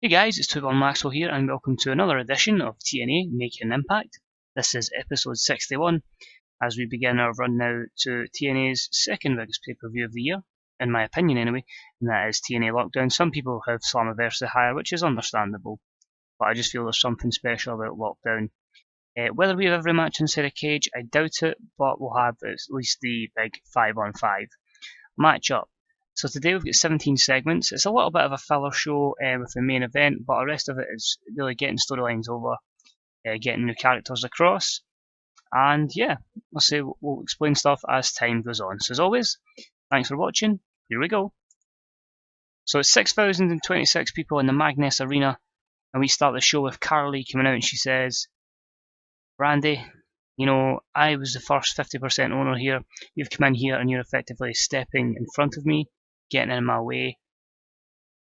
Hey guys, it's TEW2016 here and welcome to another edition of TNA Making an Impact. This is episode 61 as we begin our run now to TNA's second biggest pay-per-view of the year, in my opinion anyway, and that is TNA Lockdown. Some people have Slammiversary higher, which is understandable, but I just feel there's something special about Lockdown. Whether we have every match inside a cage, I doubt it, but we'll have at least the big 5-on-5 match-up. So today we've got 17 segments. It's a little bit of a filler show with the main event, but the rest of it is really getting storylines over, getting new characters across, and yeah, we'll explain stuff as time goes on. So as always, thanks for watching. Here we go. So it's 6,026 people in the Magnus Arena, and we start the show with Karlee coming out, and she says, "Randy, you know, I was the first 50% owner here. You've come in here and you're effectively stepping in front of me, getting in my way.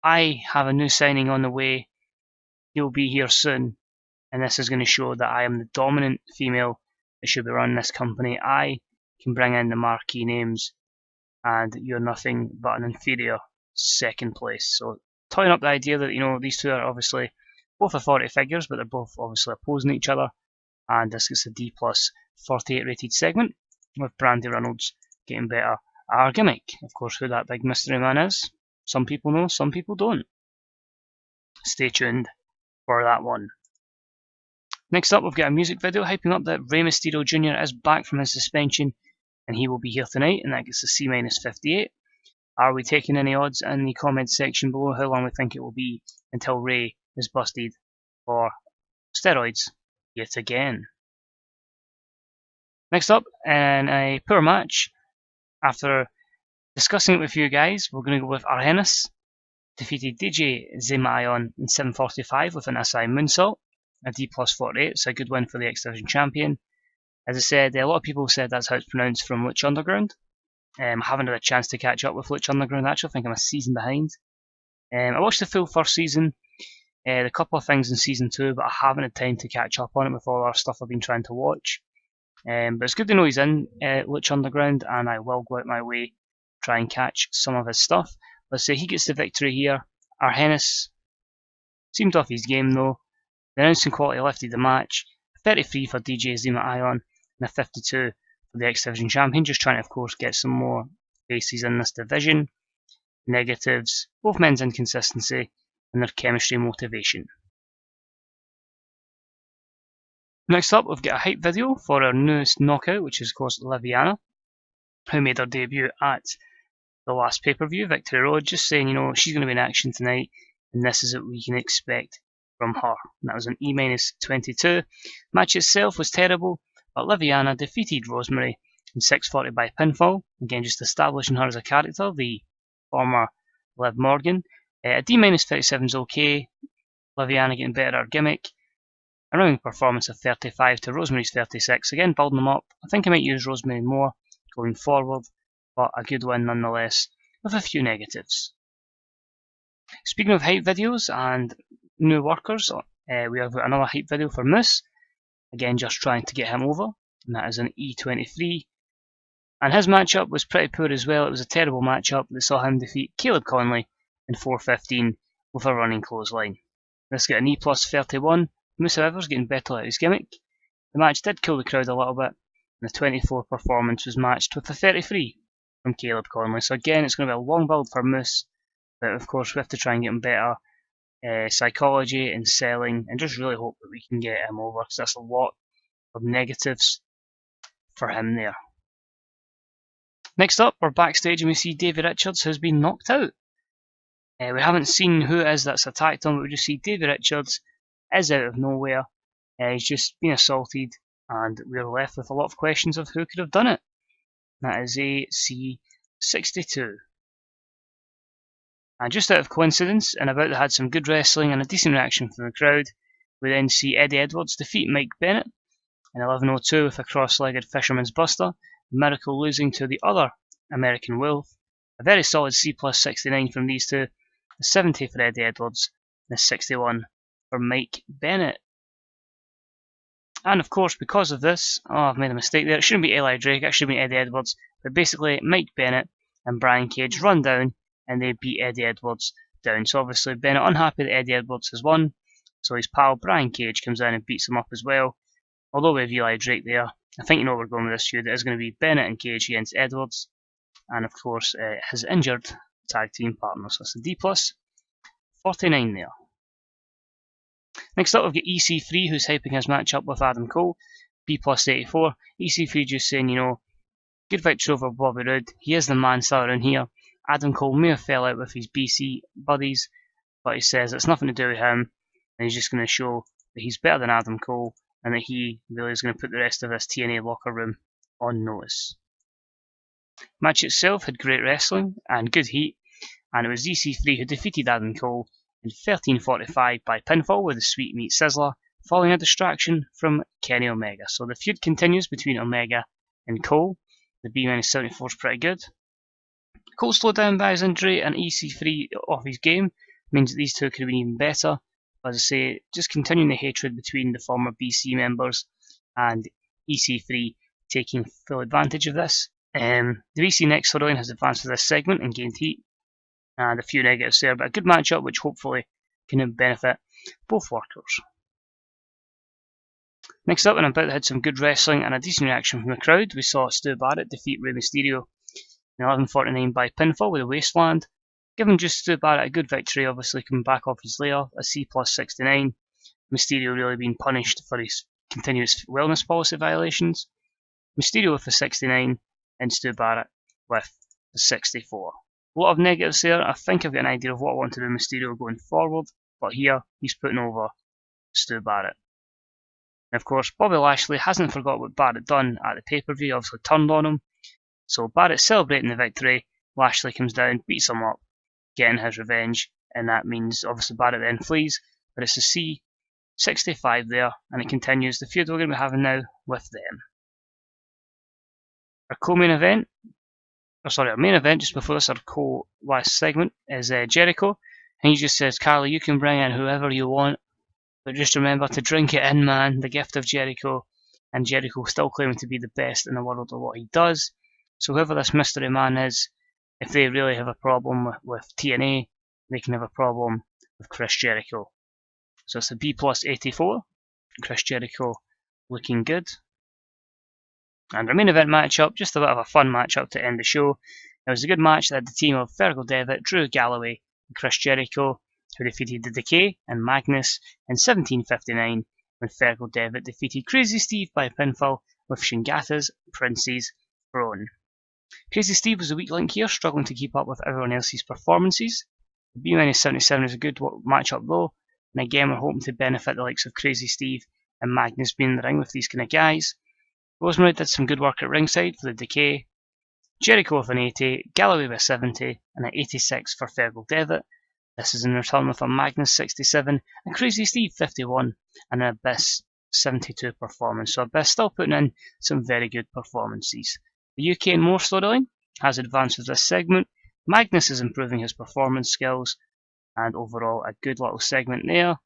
I have a new signing on the way. He'll be here soon, and this is going to show that I am the dominant female that should be running this company. I can bring in the marquee names, and you're nothing but an inferior second place." So toying up the idea that, you know, these two are obviously both authority figures, but they're both obviously opposing each other. And this is a D+48 rated segment with Brandi Reynolds getting better at our gimmick. Of course, who that big mystery man is, some people know, some people don't. Stay tuned for that one. Next up, we've got a music video hyping up that Rey Mysterio Jr. is back from his suspension and he will be here tonight, and that gets a C-58. Are we taking any odds in the comments section below how long we think it will be until Rey is busted for steroids yet again? Next up, in a poor match, after discussing it with you guys, we're going to go with Argenis. Defeated DJ Zimaion in 7:45 with an SI moonsault, a D+48. It's a good win for the X Division champion. As I said, a lot of people said that's how it's pronounced from Lucha Underground. I haven't had a chance to catch up with Lucha Underground, actually. I think I'm a season behind. I watched the full first season, a couple of things in season 2, but I haven't had time to catch up on it with all our stuff I've been trying to watch. But it's good to know he's in Lucha Underground, and I will go out my way try and catch some of his stuff. Let's say he gets the victory here. Argenis seemed off his game though. The announcing quality lifted the match. 33 for DJ Zimaion and a 52 for the X Division champion. Just trying to, of course, get some more faces in this division. Negatives, both men's inconsistency and their chemistry motivation. Next up, we've got a hype video for our newest knockout, which is of course Liviana, who made her debut at the last pay-per-view, Victory Road, just saying, you know, she's going to be in action tonight, and this is what we can expect from her. And that was an E-22. Match itself was terrible, but Liviana defeated Rosemary in 6:40 by pinfall, again just establishing her as a character, the former Liv Morgan. A D-37 is okay, Liviana getting better at her gimmick. A rounding performance of 35 to Rosemary's 36, again building them up. I think I might use Rosemary more going forward, but a good win nonetheless, with a few negatives. Speaking of hype videos and new workers, we have another hype video for Moose, again just trying to get him over, and that is an E23. And his matchup was pretty poor as well. It was a terrible matchup that saw him defeat Caleb Conley in 4:15 with a running clothesline. This got an E+31. Moose, however, is getting better at his gimmick. The match did kill the crowd a little bit, and the 24 performance was matched with a 33 from Caleb Conley. So again, it's going to be a long build for Moose, but of course we have to try and get him better psychology and selling, and just really hope that we can get him over, because that's a lot of negatives for him there. Next up, we're backstage and we see Davey Richards, who's been knocked out. We haven't seen who it is that's attacked him, but we just see Davey Richards is out of nowhere. He's just been assaulted, and we're left with a lot of questions of who could have done it. That is a C62. And just out of coincidence, and about that had some good wrestling and a decent reaction from the crowd, we then see Eddie Edwards defeat Mike Bennett in 11:02 with a cross-legged Fisherman's Buster, Miracle losing to the other American Wolf. A very solid C+69 from these two, a 70 for Eddie Edwards, and a 61 for Mike Bennett. And of course, because of this, I've made a mistake there. It shouldn't be Eli Drake, it should be Eddie Edwards. But basically, Mike Bennett and Brian Cage run down and they beat Eddie Edwards down. So obviously Bennett unhappy that Eddie Edwards has won, so his pal Brian Cage comes in and beats him up as well. Although we have Eli Drake there, I think you know where we're going with this feud. It is going to be Bennett and Cage against Edwards, and of course his injured tag team partner. So it's a D+49 there. Next up, we've got EC3, who's hyping his match up with Adam Cole, B+84. EC3 just saying, you know, good victory over Bobby Roode. He is the man still around here. Adam Cole may have fell out with his BC buddies, but he says it's nothing to do with him, and he's just going to show that he's better than Adam Cole, and that he really is going to put the rest of this TNA locker room on notice. Match itself had great wrestling and good heat, and it was EC3 who defeated Adam Cole in 13:45 by pinfall with a sweet meat sizzler, following a distraction from Kenny Omega. So the feud continues between Omega and Cole. The B-74 is pretty good. Cole slowed down by his injury, and EC3 off his game means that these two could have been even better. As I say, just continuing the hatred between the former BC members and EC3 taking full advantage of this. The BC next storyline has advanced to this segment and gained heat, and a few negatives there, but a good matchup which hopefully can benefit both workers. Next up, and about had some good wrestling and a decent reaction from the crowd, we saw Stu Barrett defeat Rey Mysterio in 11:49 by pinfall with a wasteland, giving just Stu Barrett a good victory, obviously coming back off his layer, a C+69. Mysterio really being punished for his continuous wellness policy violations. Mysterio with a 69 and Stu Barrett with a 64. A lot of negatives there. I think I've got an idea of what I want to do with Mysterio going forward, but here he's putting over Stu Barrett. And of course, Bobby Lashley hasn't forgot what Barrett done at the pay-per-view, obviously turned on him. So Barrett celebrating the victory, Lashley comes down, beats him up, getting his revenge, and that means obviously Barrett then flees, but it's a C65 there, and it continues the feud we're going to be having now with them. Our main event just before this, our last segment, is Jericho, and he just says, Karlee, you can bring in whoever you want, but just remember to drink it in, man, the gift of Jericho. And Jericho still claiming to be the best in the world at what he does. So whoever this mystery man is, if they really have a problem with TNA, they can have a problem with Chris Jericho. So it's a B+84, Chris Jericho looking good. And our main event matchup, just a bit of a fun matchup to end the show. It was a good match that had the team of Fergal Devitt, Drew Galloway, and Chris Jericho, who defeated The Decay and Magnus in 17:59, when Fergal Devitt defeated Crazy Steve by pinfall with Shingata's Prince's Throne. Crazy Steve was a weak link here, struggling to keep up with everyone else's performances. The B-77 is a good matchup though, and again we're hoping to benefit the likes of Crazy Steve and Magnus being in the ring with these kind of guys. Rosemary did some good work at ringside for The Decay. Jericho with an 80, Galloway with 70, and an 86 for Fergal Devitt. This is in return with a Magnus 67, and Crazy Steve 51, and an Abyss 72 performance. So Abyss still putting in some very good performances. The UK and More storyline has advanced with this segment. Magnus is improving his performance skills, and overall a good little segment there. And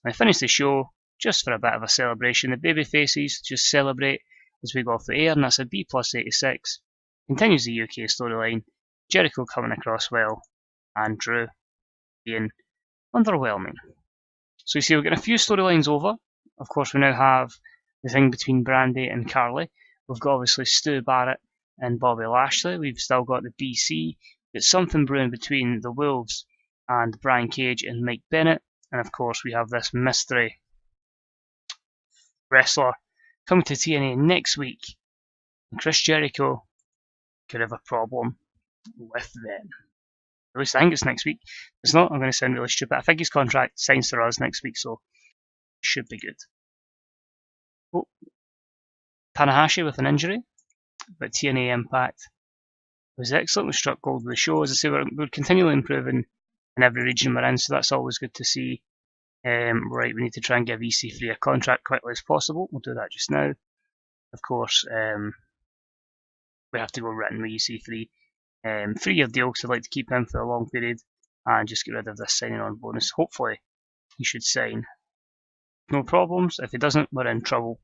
I finished the show just for a bit of a celebration. The babyfaces just celebrate as we go off the air, and that's a B+86. Continues the UK storyline. Jericho coming across well, and Drew being underwhelming. So you see we've got a few storylines over. Of course we now have the thing between Brandy and Karlee. We've got obviously Stu Barrett and Bobby Lashley. We've still got the BC. Got something brewing between the Wolves and Brian Cage and Mike Bennett. And of course we have this mystery wrestler coming to TNA next week. And Chris Jericho could have a problem with them. At least I think it's next week. If it's not, I'm going to sound really stupid. I think his contract signs for us next week, so it should be good. Oh, Tanahashi with an injury, but TNA Impact was excellent. We struck gold with the show. As I say, we're continually improving in every region we're in, so that's always good to see. Right, we need to try and give EC3 a contract quickly as possible. We'll do that just now. Of course, we have to go written with EC3. 3-year deal because I'd like to keep him for a long period and just get rid of this signing on bonus. Hopefully he should sign. No problems. If he doesn't, we're in trouble.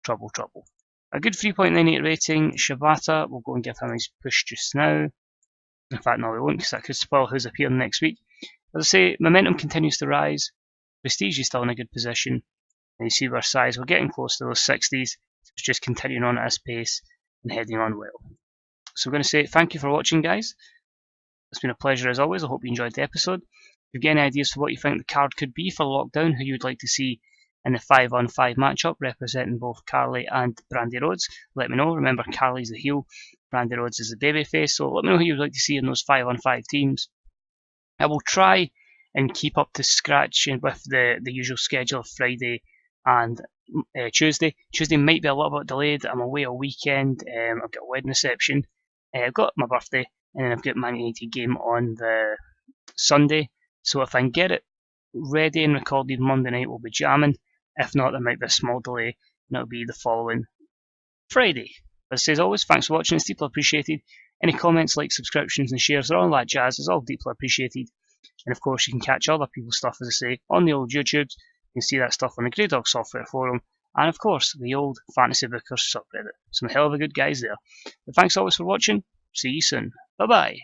A good 3.98 rating. Shibata, we'll go and give him his push just now. In fact, no, we won't because that could spoil who's appearing next week. As I say, momentum continues to rise. Prestige is still in a good position. And you see our size, we're getting close to those 60s. So it's just continuing on at this pace and heading on well. So I'm going to say thank you for watching, guys. It's been a pleasure as always. I hope you enjoyed the episode. If you've got any ideas for what you think the card could be for Lockdown, who you would like to see in the 5-on-5 matchup representing both Karlee and Brandy Rhodes, let me know. Remember, Karlee's the heel, Brandy Rhodes is the babyface, so let me know who you would like to see in those 5-on-5 teams. I will try and keep up to scratch with the usual schedule of Friday and Tuesday. Tuesday might be a little bit delayed. I'm away a weekend. I've got a wedding reception. I've got my birthday, and then I've got Man United game on the Sunday. So if I can get it ready and recorded Monday night, we'll be jamming. If not, there might be a small delay, and it'll be the following Friday. As always, thanks for watching. It's deeply appreciated. Any comments, likes, subscriptions, and shares, all that jazz is all deeply appreciated. And of course, you can catch other people's stuff, as I say, on the old YouTubes. You can see that stuff on the Grey Dog Software Forum, and of course, the old Fantasy Bookers subreddit. Some hell of a good guys there. But thanks always for watching. See you soon. Bye bye.